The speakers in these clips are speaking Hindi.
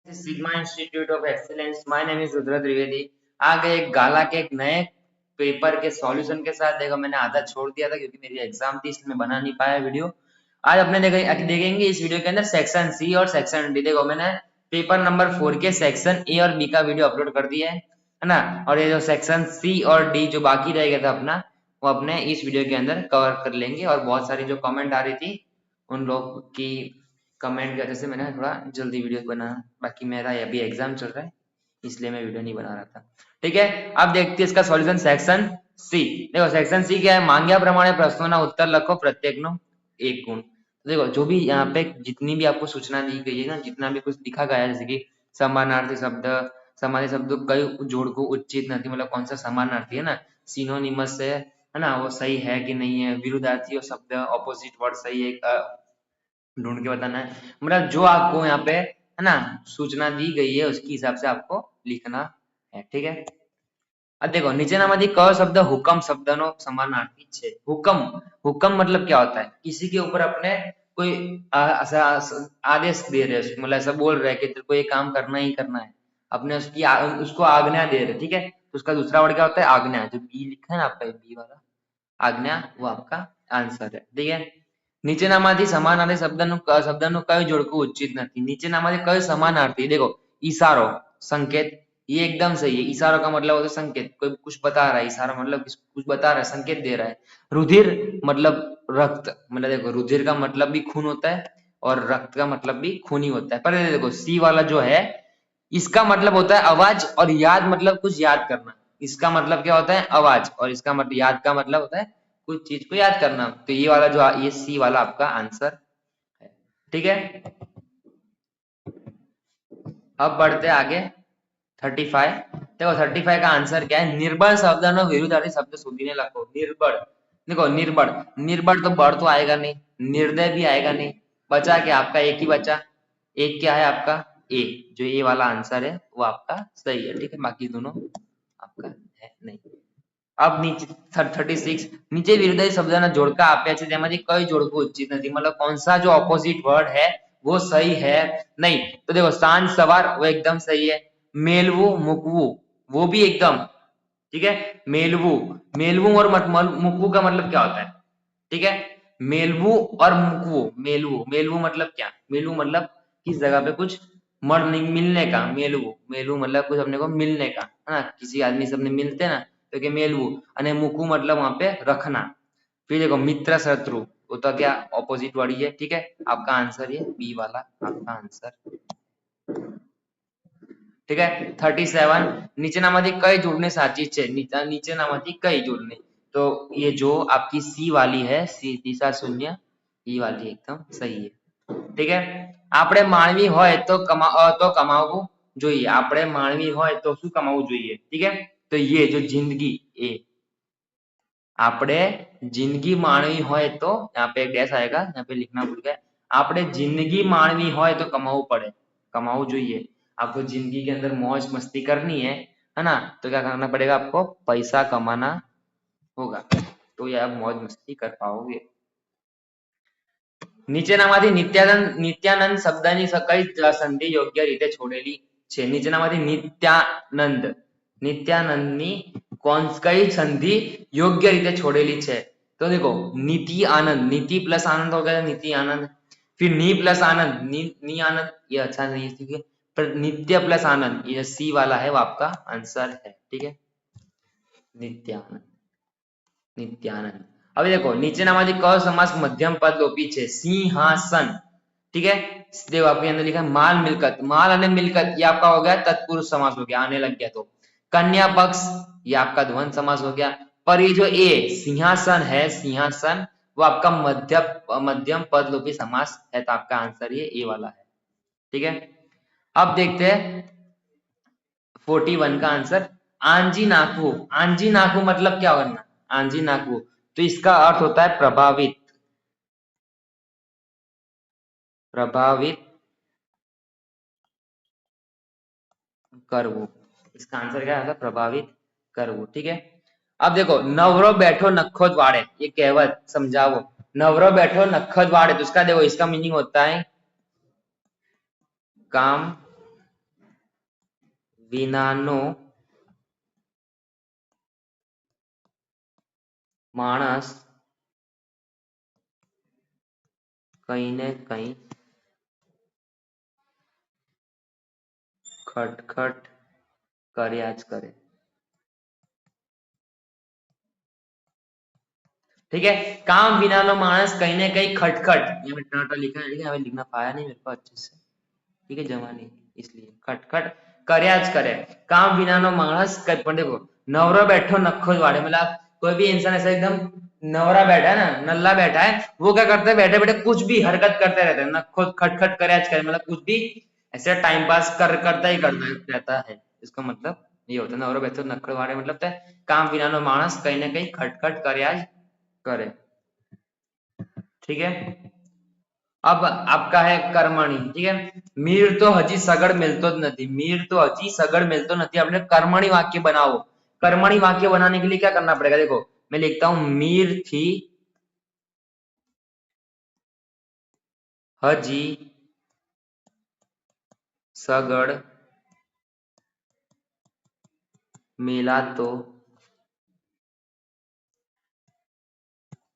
Sigma Institute of Excellence. My name is Rudra Trivedi. आ गए एक गाला के एक नए पेपर के सॉल्यूशन के साथ। देखो मैंने आधा छोड़ दिया था क्योंकि मेरी एग्जाम थी, इसलिए मैं बना नहीं पाया वीडियो। आज अपने देखेंगे इस वीडियो के अंदर सेक्शन सी और सेक्शन डी। देखो मैंने पेपर नंबर 4 के सेक्शन ए और बी का वीडियो अपलोड कर दिया है ना। और ये जो सेक्शन सी और डी जो बाकी रह गया था अपना, वो अपने इस वीडियो के अंदर कवर कर लेंगे। और बहुत सारी जो कमेंट आ रही थी उन लोग की कमेंट की वजह से मैंने थोड़ा जल्दी वीडियो बना। बाकी मेरा अभी एग्जाम चल रहा है इसलिए मैं वीडियो नहीं बना रहा था। ठीक है, अब देखते हैं इसका सॉल्यूशन सेक्शन सी। देखो सेक्शन सी क्या है, मांग्या प्रमाणे प्रश्नों उत्तर लखो प्रत्येक नो एक गुण। तो देखो जो भी यहाँ पे जितनी भी आपको सूचना दी गई है ना, जितना भी कुछ लिखा गया है, जैसे कि समानार्थी शब्द, समानार्थी शब्द कई जोड़ को उचित नहीं, मतलब कौन सा समानार्थी है ना, सिनोनिमस है ना, वो सही है कि नहीं है, विरुद्धार्थी शब्द ऑपोजिट वर्ड सही है, ढूंढ के बताना है। मतलब जो आपको यहाँ पे है ना सूचना दी गई है उसके हिसाब से आपको लिखना है। ठीक है, अब देखो नीचे नामादी क शब्द हुकम शब्दनो समानार्थी छे। हुकम, हुकम मतलब क्या होता है, किसी के ऊपर अपने कोई आदेश दे रहे हैं, मतलब ऐसा बोल रहे हैं कि तेरे को ये काम करना ही करना है, अपने उसको आज्ञा दे रहे हैं। ठीक है, तो उसका दूसरा वर्ड क्या होता है, आज्ञा। जो बी लिखा है ना आपका बी वाला आज्ञा, वो आपका आंसर है। ठीक है, નીચે નામાંથી સમાનાર્થી શબ્દનું કયું જોડકું ઉચિત નથી। નીચે નામાંથી કયું સમાનાર્થી, देखो इशारो संकेत, ये एकदम सही है। इशारो का मतलब होता है संकेत, कोई कुछ बता रहा है, इशारा मतलब कुछ बता रहा है, संकेत दे रहा है। रुधिर मतलब रक्त, मतलब देखो रुधिर का मतलब भी खून होता है और रक्त का मतलब भी खून ही होता है। पर देखो सी वाला जो है इसका मतलब होता है आवाज, और याद मतलब कुछ याद करना। इसका मतलब क्या होता है, आवाज, और इसका मतलब याद का मतलब होता है कुछ चीज को याद करना। तो ये वाला जो ये सी वाला आपका आंसर है। ठीक है, अब बढ़ते आगे 35। देखो 35 का आंसर क्या है, निर्बल शब्द नो विरुद्धार्थी शब्द शोधीने लखो। निर्बल, देखो निर्बल, निर्बल तो बड़ तो आएगा नहीं, निर्दय भी आएगा नहीं, बचा क्या आपका, एक ही बचा। एक क्या है आपका, ए। जो ये वाला आंसर है वो आपका सही है। ठीक है, बाकी दोनों आपका है नहीं। अब નીચે 36 નીચે વિરુદ્ધ શબ્દના જોડકા આપ્યા છે તેમાંથી કઈ જોડકું ઉચિત નથી। मतलब कौन सा जो ऑपोजिट वर्ड है वो सही है नहीं। तो देखो सांझ सवार वो एकदम सही है। मेलवू मुकवू वो भी एकदम ठीक है। मेलवू, मेलवू और मुकवू का मतलब क्या होता है, ठीक है। मेलवू और मुकवू, मेलवू, मेलवू मतलब क्या, मेलवू मतलब किस जगह पे कुछ मिलने का। मेलवू, मेलवू मतलब कुछ अपने को मिलने का है ना, किसी आदमी से अपने मिलते हैं ना तो क्या मेलवू। અને મૂકવું मतलब वहां पे रखना। फिर देखो मित्र शत्रु, वो तो क्या ऑपोजिट वर्ड ही है। ठीक है, आपका आंसर ये बी वाला आपका आंसर। ठीक है, 37 નીચેનામાંથી કઈ જોડણી સાચી છે। નીચેનામાંથી કઈ જોડણી, तो ये जो आपकी सी वाली है, सी दिशा शून्य, ये वाली एकदम सही है। ठीक है, આપણે માનવી હોય તો કમાવવું જોઈએ। આપણે માનવી હોય તો શું કમાવવું જોઈએ, ठीक है। तो ये जो जिंदगी, ए આપણે जिंदगी माणवी હોય तो, यहाँ पे एक डैश आएगा, यहाँ पे लिखना भूल गए। આપણે जिंदगी माणवी હોય तो कमावવું પડે, कमावવું જોઈએ। आपको जिंदगी के अंदर मौज मस्ती करनी है ना, तो क्या करना पड़ेगा, आपको पैसा कमाना होगा, तो ये आप मौज मस्ती कर पाओगे। નીચેનામાંથી નિત્યાનંદ શબ્દની કઈ સંધિ યોગ્ય રીતે છોડેલી છે। નીચેનામાંથી નિત્યાનંદ, નિત્યાનંદની કઈ संधि योग्य रीते छोड़ेली छे। तो देखो नीति आनंद, नीति प्लस आनंद हो गया नीति आनंद। फिर नी प्लस आनंद, नी आनंद, ये अच्छा नहीं है, पर नित्य प्लस आनंद, ये सी वाला है वो आपका आंसर है। ठीक है, नित्यानंद, नित्यानंद। अभी देखो નીચેનામાંથી ક समास मध्यम पद लोपी छे। सिंहासन, ठीक है। देखो आपके अंदर लिखा है माल मिलकत, माल और मिलकत ये आपका हो गया तत्पुरुष समास हो गया, आने लग गया। तो कन्या पक्ष ये आपका द्वंद समास हो गया। पर ये जो ए सिंहासन है, सिंहासन वो आपका मध्यम पद लोपी समास है, तो आपका आंसर ये ए वाला है। ठीक है, अब देखते हैं 41 का आंसर। आंजी नाकू, आंजी नाकू मतलब क्या करना, आंजी नाकू, तो इसका अर्थ होता है प्रभावित, प्रभावित करवो। इसका आंसर क्या है, प्रभावित करवो। ठीक है, अब देखो नवरो बैठो नखो द्वाड़े, ये कहावत समझाओ। नवरो बैठो नखो द्वाड़े, तो इसका देखो इसका मीनिंग होता है काम વિનાનો માણસ કઈ ને કઈ ખટખટ કર્યા જ કરે। ठीक है, काम बिना नो मानस कहीं ना कहीं खटखट, ये मैं टर्टल लिखा है लेकिन हमें लिखना पाया नहीं मेरे को अच्छे से, ठीक है जमा नहीं, इसलिए खटखट કર્યા જ કરે। काम बिना नो मानस પણ देखो नवरो बैठो नखो જ वाड़े, मतलब कोई भी इंसान ऐसा एकदम नवरा बैठा है ना, नल्ला बैठा है, वो क्या करता है बैठे बैठे कुछ भी हरकत करते रहता है, नखो खटखट કર્યા જ करे, मतलब कुछ भी ऐसे टाइम पास करता ही करता रहता है। इसका मतलब ये होता है नवरो बैठो नखो वाड़े, मतलब काम बिना नो मानस कहीं ना कहीं खटखट કર્યા જ करे। ठीक है, अब आपका है कर्मणी। ठीक है, मीर तो हजी सगड़ मिलतो ज नहीं, मीर तो हजी सगड़ मिलतो नहीं, आपने कर्मणी वाक्य बनाओ। कर्मणी वाक्य बनाने के लिए क्या करना पड़ेगा, देखो मैं लिखता हूं मीर थी हजी सगड़ मिला तो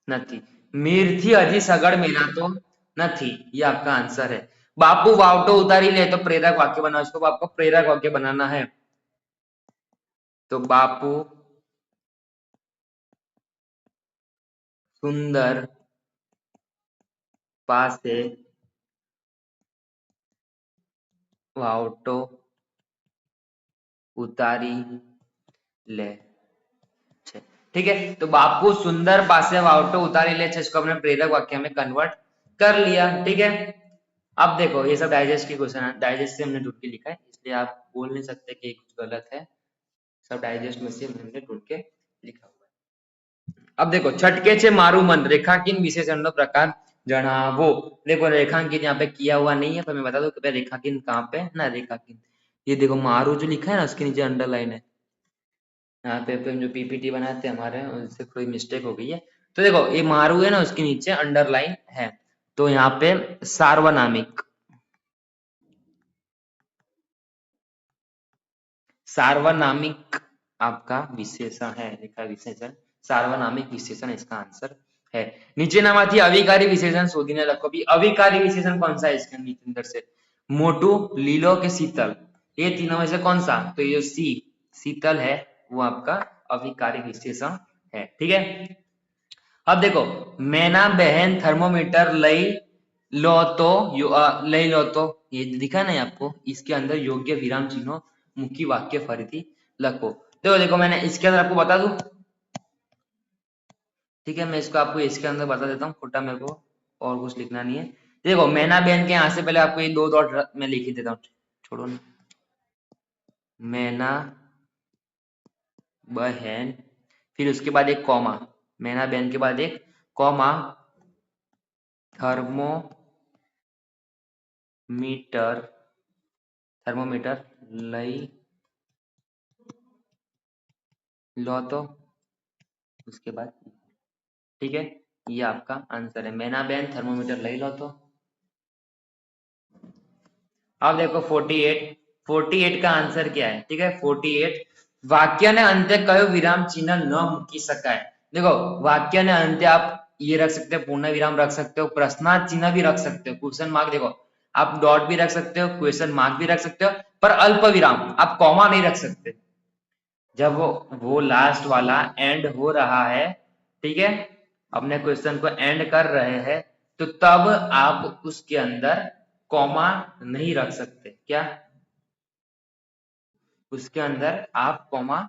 नहीं, मीर थी हजी सगड़ मिला तो नहीं, ये आपका आंसर है। बापू वावटो उतारी ले, तो प्रेरक वाक्य बनाओ, इसको आपको प्रेरक वाक्य बनाना है। तो बापू सुंदर पासे वावटो उतारी ले छे। ठीक है, तो बापू सुंदर पासे वावटो उतारी ले छे, इसको हमने प्रेरक वाक्य में कन्वर्ट कर लिया। ठीक है, अब देखो ये सब डाइजेस्ट की क्वेश्चन है, डाइजेस्ट से हमने ढूंढ के लिखा है, इसलिए आप बोल नहीं सकते कि कुछ गलत है, सब डाइजेस्ट में से हमने ढूंढ के लिखा हुआ है। अब देखो छटके छे मारू मन, रेखांकन विशेषण प्रकार जनावो। देखो रेखांकित यहाँ पे किया हुआ नहीं है, तो मैं बता दूं कि रेखांकन कहाँ पे ना, रेखांकन ये देखो मारू जो लिखा है ना उसके नीचे अंडरलाइन है, यहाँ पे हम जो पीपीटी बनाते हैं हमारे उससे कोई मिस्टेक हो गई है, तो देखो ये मारू है ना उसके नीचे अंडरलाइन है, तो यहाँ पे सार्वनामिक, सार्वनामिक आपका विशेषण है, लिखा विशेषण सार्वनामिक विशेषण इसका आंसर है। નીચેનામાંથી અવિકારી વિશેષણ શોધીને લખો। भी अविकारी विशेषण कौन सा है इसके अंदर से, मोटू, लीलो के शीतल, ये तीनों में से कौन सा, तो ये सी शीतल है वो आपका अविकारी विशेषण है। ठीक है, अब देखो मैना बहन थर्मोमीटर लई लो तो लई लो तो, ये दिखा नहीं आपको, इसके अंदर योग्य विराम चिन्हों मुख्य वाक्य फरीथी लखो। देखो देखो मैंने इसके अंदर आपको बता दूं, ठीक है मैं इसको आपको इसके अंदर बता देता हूँ, खोटा मेरे को और कुछ लिखना नहीं है। देखो मैना बहन के यहाँ से पहले आपको ये दो डॉट मैं लिख ही देता हूँ, छोड़ो ना, मैना बहन, फिर उसके बाद एक कॉमा, मैना बहन के बाद एक कॉमा, थर्मोमीटर, थर्मोमीटर लई लो तो, उसके बाद, ठीक है ये आपका आंसर है, मैना बहन थर्मोमीटर लई लो तो। अब देखो 48, 48 का आंसर क्या है, ठीक है 48, वाक्य ने अंत्य कयो विराम चिन्ह न मूकी शकाय। देखो वाक्य ने अंत्य आप ये रख सकते हो, पूर्ण विराम रख सकते हो, प्रश्नार्थ चिन्ह भी रख सकते हो, क्वेश्चन मार्क, देखो आप डॉट भी रख सकते हो, क्वेश्चन मार्क भी रख सकते हो, पर अल्प विराम आप कॉमा नहीं रख सकते। जब वो लास्ट वाला एंड हो रहा है, ठीक है अपने क्वेश्चन को एंड कर रहे हैं, तो तब आप उसके अंदर कॉमा नहीं रख सकते। क्या उसके अंदर आप कॉमा,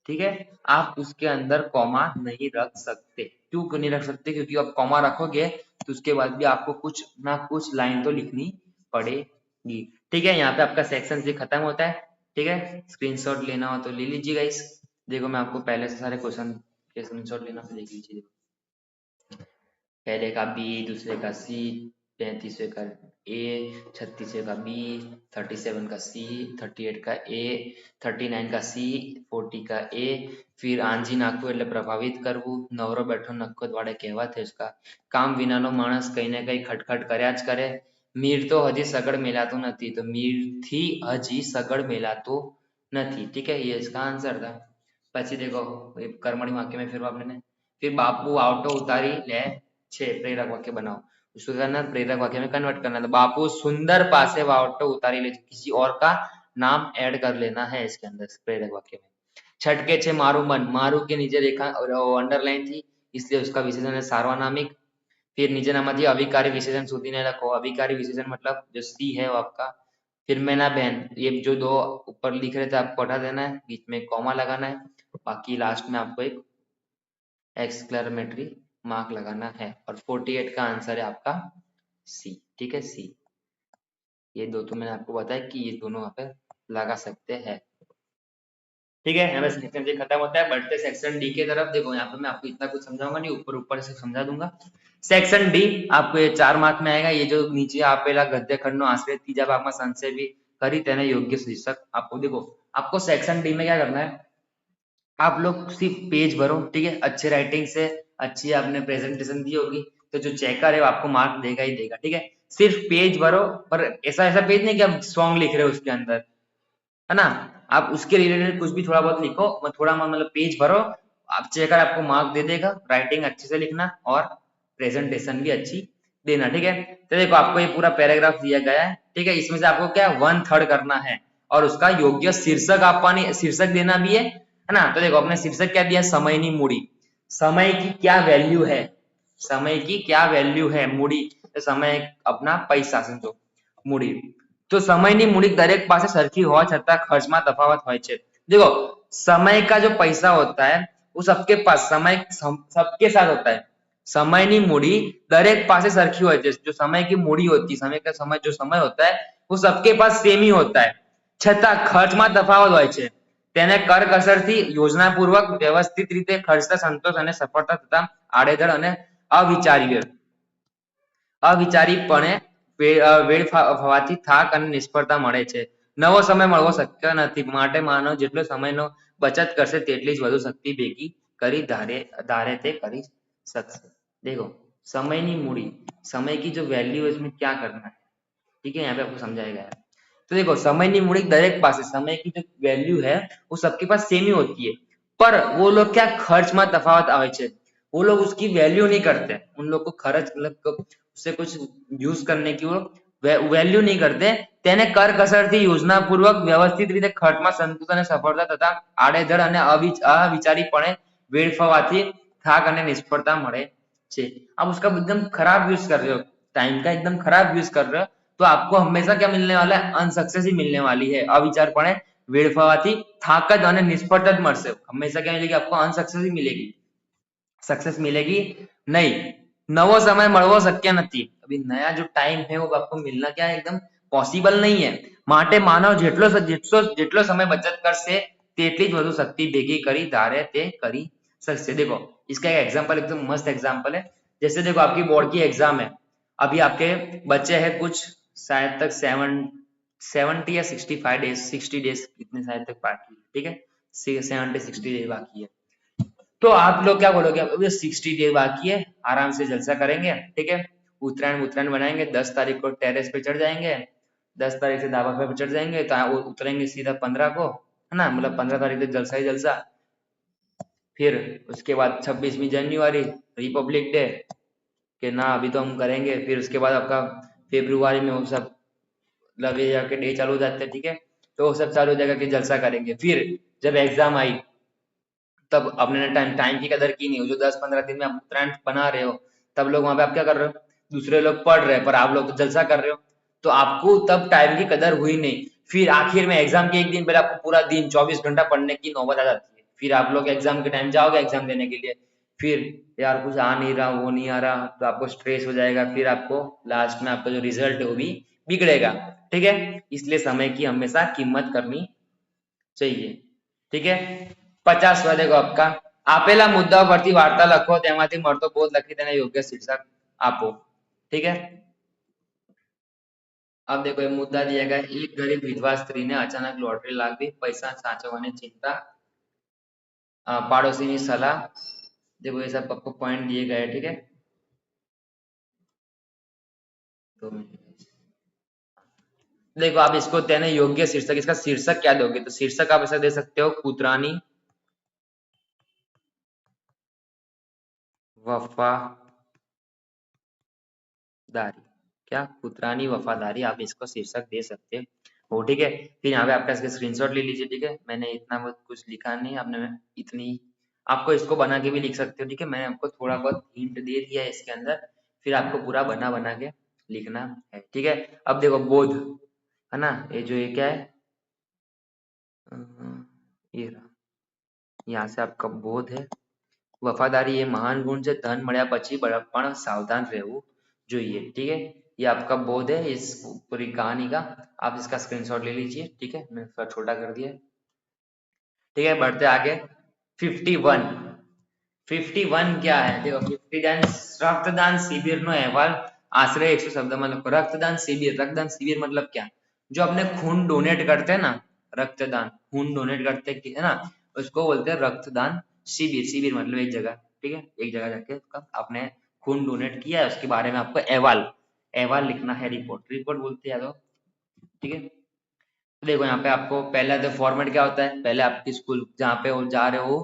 ठीक है आप उसके अंदर कॉमा नहीं रख सकते। क्यों नहीं रख सकते, क्योंकि आप कॉमा रखोगे तो उसके बाद भी आपको कुछ ना कुछ लाइन तो लिखनी पड़ेगी। ठीक है, यहाँ पे आपका सेक्शन से खत्म होता है। ठीक है, स्क्रीनशॉट लेना हो तो ले लीजिए गाइस। देखो मैं आपको पहले से सारे क्वेश्चन के स्क्रीनशॉट लेना तो देख लीजिए, पहले का बी, दूसरे का सी, 35वें का ए, 36 का बी, 37 का सी, 38 का ए, 39 का सी, 40 का ए। फिर આંજી નાખવું એટલે પ્રભાવિત કરવું, નવરો બેઠો નક્કો દ્વાડે કહેવત છે इसका કામ વિનાનો માણસ કઈ ને કઈ ખટખટ કર્યા જ કરે। મીર તો હજી સગડ મેલાતું નથી, તો મીર થી હજી સગડ મેલાતું નથી। ठीक है, ये इसका आंसर था। પછી देखो कर्मणी वाक्य में फिर आपने फिर बापू आवटो उतारी ले छे, प्रेरक वाक्य बनाओ। उसको करना प्रेरक वाक्य में कन्वर्ट करना। तो बापू सुंदर पासे वावटो उतारी ले, किसी और का नाम ऐड कर लेना है इसके अंदर प्रेरक वाक्य में। छटके छे मारू मन, मारू के नीचे रेखा अंडरलाइन थी इसलिए उसका विशेषण है सार्वनामिक। फिर नीचे नामाથી अभिकारी विशेषण સુધી ने रखो। अभिकारी विशेषण मतलब जो सी है वो आपका। फिर मैना बहन, ये जो दो ऊपर लिख रहे थे आपको हटा देना है, बीच में कॉमा लगाना है, बाकी लास्ट में आपको एक एक्सक्लेमेटरी मार्क लगाना है। और 48 का आंसर है आपका सी। ठीक है, सी। ये दो तो मैंने आपको बताया कि ये दोनों यहाँ पे लगा सकते हैं। ठीक है, यहाँ पे सेक्शन डी खत्म होता है। बढ़ते सेक्शन डी की तरफ। देखो यहाँ पे मैं आपको इतना कुछ समझाऊंगा नहीं, ऊपर ऊपर से समझा दूंगा। सेक्शन डी आपको ये 4 मार्क में आएगा। ये जो नीचे આપેલા ગદ્યખંડનો આશ્રય ત્રીજા ભાગમાં સંશય भी કરી તેને યોગ્ય શીર્ષક आपको। देखो आपको सेक्शन डी में क्या करना है, आप लोग सिर्फ पेज भरो। ठीक है, अच्छे राइटिंग से अच्छी आपने प्रेजेंटेशन दी होगी तो जो चेकर है वो आपको मार्क देगा ही देगा। ठीक है, सिर्फ पेज भरो, पर ऐसा ऐसा पेज नहीं कि आप सॉन्ग लिख रहे हो उसके अंदर, है ना। आप उसके रिलेटेड कुछ भी थोड़ा बहुत लिखो, थोड़ा मतलब पेज भरो, आप चेकर आपको मार्क दे देगा। राइटिंग अच्छे से लिखना और प्रेजेंटेशन भी अच्छी देना। ठीक है, तो देखो आपको ये पूरा पैराग्राफ दिया गया है। ठीक है, इसमें से आपको क्या 1/3 करना है और उसका योग्य शीर्षक आपने शीर्षक देना भी है ना। तो देखो अपने शीर्षक क्या दिया, समयनी मूड़ी। समय की क्या वैल्यू है, समय की क्या वैल्यू है मूड़ी, तो समय अपना पैसा समझो मूड़ी। तो समयनी मूડી दरेक પાસે સરખી હોવા છતાં ખર્ચમાં તફાવત હોય છે। देखो समय का जो पैसा होता है वो सबके पास समय सबके साथ होता है। समयनी मूडी दरेक પાસે સરખી હોય છે। जो समय की मूडी होती है, समय का समय जो समय होता है वो सबके पास सेम ही होता है, છતાં ખર્ચમાં તફાવત હોય છે। તેને કરકસરથી યોજનાપૂર્વક વ્યવસ્થિત રીતે ખર્ચતા સંતોષ અને સફળતા થતા આડેધડ અને અવિચારીપણે વેડફાવાથી થાક અને નિષ્ફળતા મળે છે। નવો સમય મળવો શક્ય નથી, માટે માનવ જેટલો સમયનો બચત કરશે તેટલી જ વધુ શક્તિ ભેગી કરી धारे ते કરી શકશે। देखो समयनी मूड़ी, समय की जो वैल्यू है इसमें क्या करना है। ठीक है, यहाँ पे आपको समझाया गया है। तो देखो समयनी मूड़ी दरेक પાસે समय की जो वैल्यू है वो सबके पास सेम ही होती है, पर वो लोग क्या खर्चમાં તફાવત આવે છે, वो लोग उसकी वैल्यू नहीं करते। उन लोग को खर्च मतलब उससे कुछ यूज करने की वो वैल्यू नहीं करते। તેને કરકસરથી યોજનાપૂર્વક વ્યવસ્થિત રીતે ખર્ચમાં સંતોષ અને સફળતા થતા આડેધડ અને અવિચારીપણે વેડફાવાથી થાક અને નિષ્ફળતા મળે છે। आप उसका एकदम खराब यूज कर रहे हो, टाइम का एकदम खराब यूज कर रहे हो, तो आपको हमेशा क्या मिलने वाला है, अनसक्सेस ही मिलने वाली है। अविचारपणे वेडफावाથી થાક જ અને નિષ્ફળતા જ મળશે। हमेशा क्या मिलेगी आपको, अनसक्सेस ही मिलेगी, सक्सेस मिलेगी नहीं। नवो समय મળવો શક્ય નથી। अभी नया जो टाइम है वो आपको मिलना क्या है, एकदम पॉसिबल नहीं है। માટે માનવ જેટલો समय बचत करશે તેટલી જ વધુ શક્તિ ભેગી કરી ધારે તે કરી શકશે। देखो इसका एक एग्जांपल एकदम मस्त एग्जांपल है। जैसे देखो आपकी बोर्ड की एग्जाम है, अभी आपके बच्चे हैं कुछ शायद तक 70 या 65 डेज, 60 डेज इतने शायद तक बाकी। ठीक है, 70-60 डेज बाकी है। तो आप लोग क्या बोलोगे, अब 60 डे बाकी है, आराम से जलसा करेंगे। ठीक है, उत्तरायण बनाएंगे, 10 तारीख को टेरेस पे चढ़ जाएंगे, 10 तारीख से ढाबा पे चढ़ जाएंगे, तो वो उतरेंगे सीधा 15 को, है ना, मतलब 15 तारीख तक जलसा ही जलसा। फिर उसके बाद 26वीं जनवरी रिपब्लिक डे के ना अभी तो हम करेंगे। फिर उसके बाद आपका फेब्रुआरी में वो सब लगे जाके डे चालू हो जाते हैं। ठीक है, तो वो सब चालू हो जाएगा कि जलसा करेंगे। फिर जब एग्जाम आई तब आपने टाइम की कदर की नहीं हो। जो 10-15 दिन में आप उत्तरायण बना रहे हो, तब लोग वहां पे आप क्या कर रहे हो, दूसरे लोग पढ़ रहे हैं पर आप लोग तो जलसा कर रहे हो, तो आपको तब टाइम की कदर हुई नहीं। फिर आखिर में एग्जाम के एक दिन पहले आपको पूरा दिन 24 घंटा पढ़ने की नौबत आ जाती है। फिर आप लोग एग्जाम के टाइम जाओगे एग्जाम देने के लिए, फिर यार कुछ आ नहीं रहा, वो नहीं आ रहा, तो आपको स्ट्रेस हो जाएगा। फिर आपको लास्ट में आपका जो रिजल्ट है वो भी बिगड़ेगा। ठीक है, इसलिए समय की हमेशा कीमत करनी चाहिए। ठीक है, 50 देखो आपका આપેલા મુદ્દાઓ પરથી વાર્તા લખો, તેમાંથી મળતો બોધ લખી તેને યોગ્ય શીર્ષક આપો। ठीक है, अब देखो ये मुद्दा दिया गया है, एक गरीब विधवा स्त्री ने अचानक लॉटरी लागવી, पैसा સાચવવાની चिंता, पाड़ोसी की सलाह। देखो ये सब आपको पॉइंट दिए गए हैं, ठीक है। तो देखो आप इसको देने योग्य शीर्षक, इसका शीर्षक क्या दोगे, तो शीर्षक आप ऐसा दे सकते हो, कुतरानी वफादारी। क्या, कुतरानी वफादारी, आप इसको शीर्षक दे सकते हो, ठीक है। फिर यहाँ पे आपका इसका स्क्रीनशॉट ले लीजिए, ठीक है। मैंने इतना बहुत कुछ लिखा नहीं, आपने इतनी, आपको इसको बना के भी लिख सकते हो, ठीक है। मैंने आपको थोड़ा बहुत हिंट दे दिया है इसके अंदर, फिर आपको पूरा बना बना के लिखना है, ठीक है। अब देखो बोध, है ना, ये जो ये क्या है, ये रहा, यहाँ से आपका बोध है। वफादारी ये महान गुण છે, ધન મળ્યા પછી પણ सावधान રહેવું જોઈએ, ठीक है। ये आपका बोध है इस पूरी कहानी का। आप इसका स्क्रीनशॉट ले लीजिए, ठीक है। मैंने थोड़ा छोटा कर दिया, ठीक है। बढ़ते आगे 51। 51 क्या है, देखो 51 रक्तदान शिविर नो अहवाल आश्रय 100 शब्द में लखो। रक्तदान शिविर, रक्तदान शिविर मतलब क्या, जो अपने खून डोनेट करते हैं ना, रक्तदान खून डोनेट करते है ना, उसको बोलते हैं रक्तदान शिविर। शिविर मतलब एक जगह, ठीक है, एक जगह जाके उसका आपने खून डोनेट किया है, उसके बारे में आपको अहवाल, अहवाल लिखना है, रिपोर्ट, रिपोर्ट बोलते हैं यादव, ठीक है। तो देखो यहाँ पे आपको पहला तो फॉर्मेट क्या होता है, पहले आपकी स्कूल जहाँ पे वो जा रहे हो,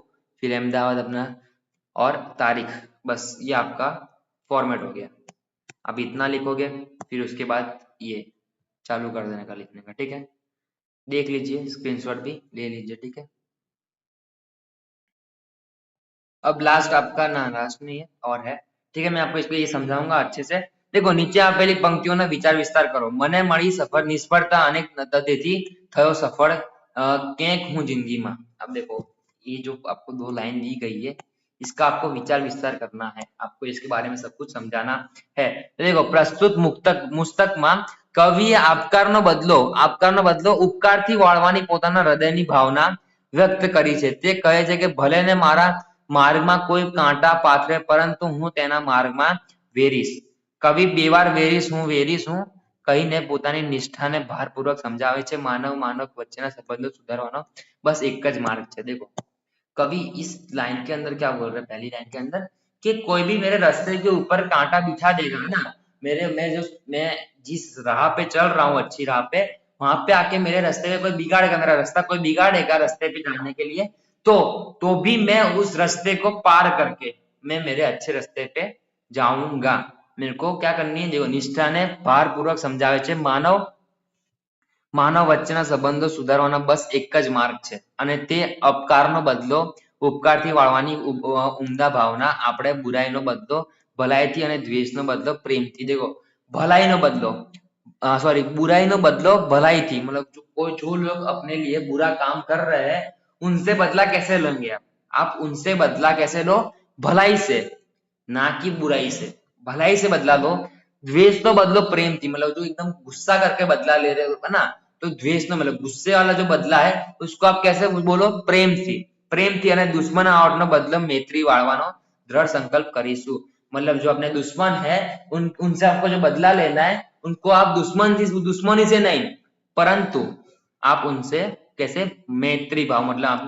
फिर अहमदाबाद अपना, और तारीख, बस ये आपका फॉर्मेट हो गया। अब इतना लिखोगे, फिर उसके बाद ये चालू कर देने का लिखने का, ठीक है। देख लीजिए, स्क्रीनशॉट भी ले लीजिए, ठीक है। अब लास्ट आपका, ना लास्ट नहीं है और है, ठीक है। मैं आपको इसको ये समझाऊंगा अच्छे से। देखो नीचे આપેલી પંક્તિઓનો વિચાર વિસ્તાર કરો। મને મળી સફળ નિષ્ફળતા અનેક પદ્ધતિથી થયો સફળ ક્યાંક હું જિંદગીમાં। अब देखो ये जो आपको दो लाइन दी गई है, इसका आपको विचार विस्तार करना है, आपको इसके बारे में सब कुछ समझाना है। तो देखो प्रस्तुत પુસ્તકમાં કવિએ આપકારનો બદલો ઉપકારથી વાળવાની પોતાના હૃદયની ભાવના વ્યક્ત કરી છે। તે કહે છે કે ભલે ને મારા માર્ગમાં કોઈ કાંટા પાથરે, પરંતુ હું તેના માર્ગમાં વેરીશ। કવિ બે વાર વેરીશ હું કહીને પોતાની નિષ્ઠાને ભારપૂર્વક સમજાવે છે। માનવ માનવ વચ્ચેના સંબંધો સુધારવાનો बस एक જ मार्ग છે। देखो कवि इस लाइन के अंदर क्या बोल रहे हैं, पहली लाइन के अंदर, कि कोई भी मेरे रास्ते के ऊपर कांटा बिछा देगा ना, मैं जिस राह पे चल रहा हूँ, अच्छी राह पे, वहां पे आके मेरे रास्ते में कोई बिगाड़ेगा, मेरा रास्ता कोई बिगाड़ेगा रास्ते पे जाने के लिए, तो भी मैं उस रास्ते को पार करके मैं मेरे अच्छे रास्ते पे जाऊंगा। मेरे को क्या करनी है, देखो निष्ठा ने भारपूर्वक समझावे છે। मानव वच्चेना संबंधो सुधारवाना बस एक ज मार्ग छे, अने ते अपकारनो बदलो उपकारथी वाळवानी उमदा भावना, आपणे बुराईनो बदलो भलाईथी अने द्वेषनो बदलो प्रेमथी। देखो भलाईनो बदलो, सॉरी, बुराईनो बदलो भलाईथी, मतलब जो लोग अपने लिए बुरा काम कर रहे हैं, उनसे बदला कैसे लेंगे आप उनसे बदला कैसे लो, भलाई से, ना कि बुराई से, भलाई से बदला लो। द्वेष तो बदलो प्रेम थी, मतलब जो एकदम गुस्सा करके बदला ले रहे हो ना, तो द्वेष न, मतलब गुस्से वाला जो बदला है उसको आप कैसे बोलो, प्रेम थी, प्रेम थी। અને દુશ્મન આવડનો બદલો मैत्री વાળવાનો दृढ़ संकल्प करीशु। मतलब जो अपने दुश्मन है उनसे आपको जो बदला लेना है, उनको आप दुश्मनी से नहीं, परंतु आप उनसे कैसे, मैत्री भाव, मतलब आप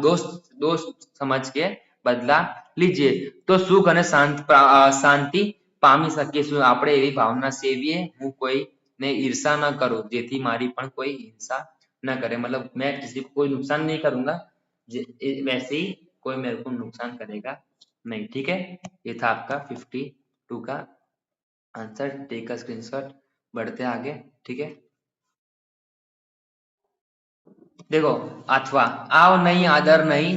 दोस्त समझ के बदला लीजिए, तो सुख અને શાંતિ પામી શકીશું। આપણે એવી ભાવના સેવીએ, હું કોઈને ઈર્ષા ન કરું, જેથી મારી પણ કોઈ હિંસા न करे, मतलब मैं किसी को कोई नुकसान नहीं करूंगा, वैसे ही कोई मेरे को नुकसान करेगा नहीं, ठीक है। ये था आपका 52 का आंसर। टेक अ स्क्रीनशॉट, बढ़ते आगे, ठीक है। देखो अथवा आव नहीं आदर नहीं,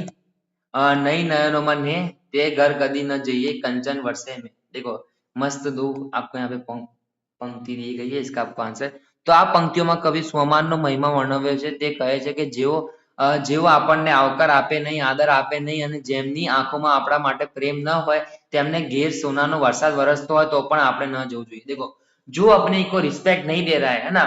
नई नयनों ने ते घर कदी न जाइए कंचन वर्षे में। देखो मस्त दो आपको यहाँ पे पंक्ति दी गई है, इसका आपको आंसर। तो आ पंक्तियों कवि स्वमान नो महिमा वर्णव्यो छे। ते कहे छे के જેવો આપણને આવકાર આપે નહીં, આદર આપે નહીં, અને જેમની આંખોમાં આપણા માટે પ્રેમ ન હોય, તેમને ઘેર સોનાનો વરસાદ વરસતો હોય તો પણ આપણે ન જવું જોઈએ। देखो जो अपने को रिस्पेक्ट नहीं दे रहा है ना,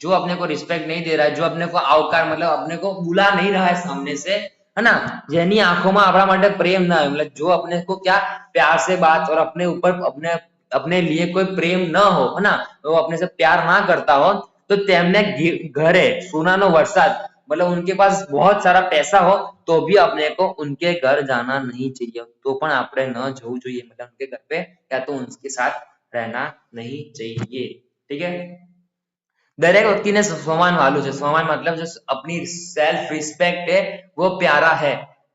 जो अपने को रिस्पेक्ट नहीं दे रहा है, जो अपने को આવકાર मतलब अपने को बुला नहीं रहा है सामने से, है ना, જેની આંખોમાં આપણા માટે પ્રેમ ના હોય, मतलब जो अपने को क्या प्यार से बात और अपने ऊपर अपने लिए कोई प्रेम न हो, है ना, वो अपने से प्यार ना करता हो, तो तेमने घरे सोनानो वरसाद मतलब उनके पास बहुत सारा पैसा हो तो भी अपने को उनके घर जाना नहीं चाहिए, तो पण आपणे न जવું જોઈએ, मतलब उनके घर पे या तो उनके साथ रहना नहीं चाहिए। ठीक है, दरेक व्यक्तिने स्वमान वालू छे, स्वमान मतलब जो अपनी सेल्फ रिस्पेक्ट है वो प्यारा है।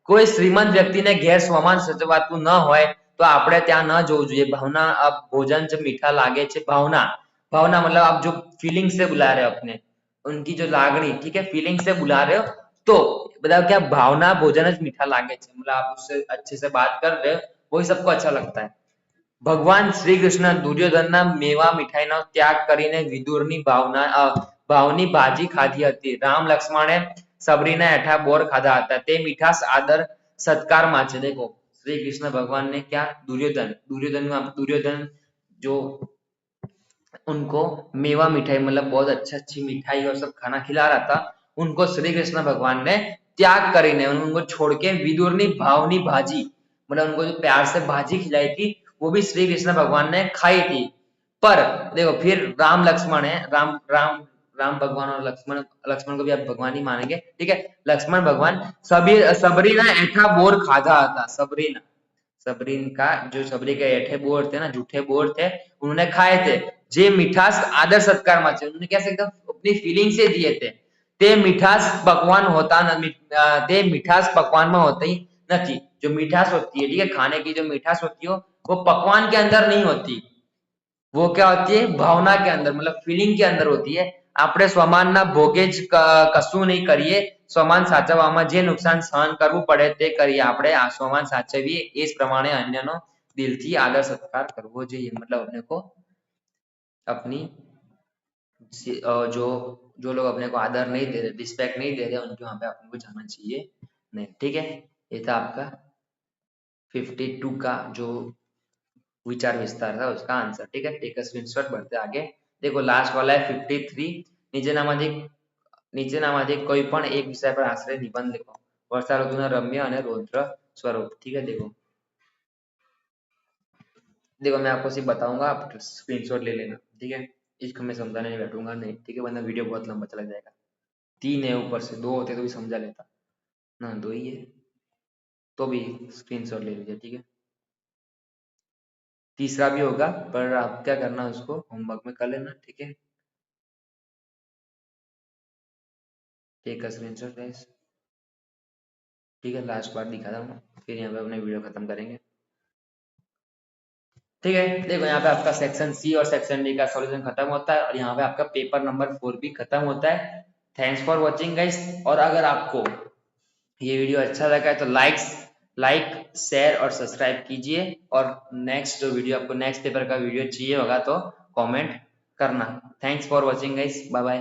कोई श्रीमंत व्यक्तिने घेर स्वमान सचवाતું न होय तो આપણે ત્યાં ન જવું જોઈએ। भावना, अब भोजन जब मीठा लागे छे, भावना, भावना मतलब आप जो फीलिंग से बुला रहे हो अपने, उनकी जो लागणी, ठीक है, फीलिंग से बुला रहे हो तो बताओ क्या भावना भोजन ज मीठा लागे छे, मतलब आप उससे अच्छे से बात कर रहे हो वही सबको अच्छा लगता है। भगवान श्री कृष्ण दुर्योधनના મેવા મીઠાઈનો ત્યાગ કરીને વિદુરની ભાવની ભાજી ખાધી હતી। રામ લક્ષ્મણે સબરીના હેઠા બોર ખાધા હતા, તે મીઠાશ आदर सत्काરમાં છે। देखो श्री कृष्ण भगवान ने क्या, दुर्योधन जो उनको मेवा मिठाई मतलब बहुत अच्छी मिठाई और सब खाना खिला रहा था, उनको श्री कृष्ण भगवान ने त्याग કરીને उनको छोड़ के विदुरनी भावनी भाजी मतलब उनको जो प्यार से भाजी खिलाई थी वो भी श्री कृष्ण भगवान ने खाई थी। पर देखो फिर राम लक्ष्मण है, राम भगवान और लक्ष्मण को भी आप भगवान ही मानेंगे, ठीक है, लक्ष्मण भगवान सबरीना ऐठा बोर खाधा था। सबरीन का जो सबरी के ऐठे बोर थे ना, जूठे बोर थे, उन्होंने खाए थे। जे मिठास आदर सत्कार में छे, उन्होंने कैसे एकदम अपनी फीलिंग से दिए थे। ते मिठास पकवान होता न, ते मिठास पकवान में होती नहीं। जो मिठास होती है, ठीक है, खाने की जो मिठास होती है वो पकवान के अंदर नहीं होती, वो क्या होती है, भावना के अंदर मतलब फीलिंग के अंदर होती है। આપણે સ્વમાનના ભોગે જ કશું નહીં કરીએ, સ્વમાન સાચવવામાં જે નુકસાન સહન કરવું પડે તે કરીએ। આપણે આ સ્વમાન સાચવીએ એ જ પ્રમાણે અન્યનો દિલથી આદર સત્કાર કરવો જોઈએ। मतलब अपने को अपनी जो जो लोग अपने को आदर नहीं दे रहे, रिस्पेक्ट नहीं दे रहे, उनके वहां पे अपने को जाना चाहिए नहीं। ठीक है, ये था आपका 52 का जो विचार विस्तार था उसका आंसर। ठीक है, टेक अ स्क्रीनशॉट, बढ़ते आगे। देखो लास्ट वाला है 53, નીચેનામાંથી કોઈ પણ એક વિષય પર આશ્રિત નિબંધ લખો। વર્ષા ઋતુના રમ્ય અને રૌદ્ર સ્વરૂપ। ठीक है, देखो मैं आपको सिर्फ बताऊंगा, आप स्क्रीनशॉट ले लेना। ठीक है, इसको मैं समझाने नहीं बैठूंगा नहीं, ठीक है, वरना वीडियो बहुत लंबा चला जाएगा। 3 है ऊपर से, 2 होते तो भी समझा लेता ना, 2 ही है तो भी स्क्रीनशॉट ले लीजिए। ठीक है, तीसरा भी होगा पर आप क्या करना, उसको होमवर्क में कर लेना। ठीक है, टेक अ स्क्रीनशॉट गाइस। ठीक है, लास्ट बार दिखा था, फिर यहाँ पे अपने वीडियो खत्म करेंगे। ठीक है, देखो यहाँ पे आपका सेक्शन सी और सेक्शन डी का सॉल्यूशन खत्म होता है और यहाँ पे आपका पेपर नंबर 4 भी खत्म होता है। थैंक्स फॉर वॉचिंग गाइस, और अगर आपको ये वीडियो अच्छा लगा है तो लाइक शेयर और सब्सक्राइब कीजिए, और नेक्स्ट जो वीडियो आपको नेक्स्ट पेपर का वीडियो चाहिए होगा तो कमेंट करना। Thanks for watching guys, bye bye.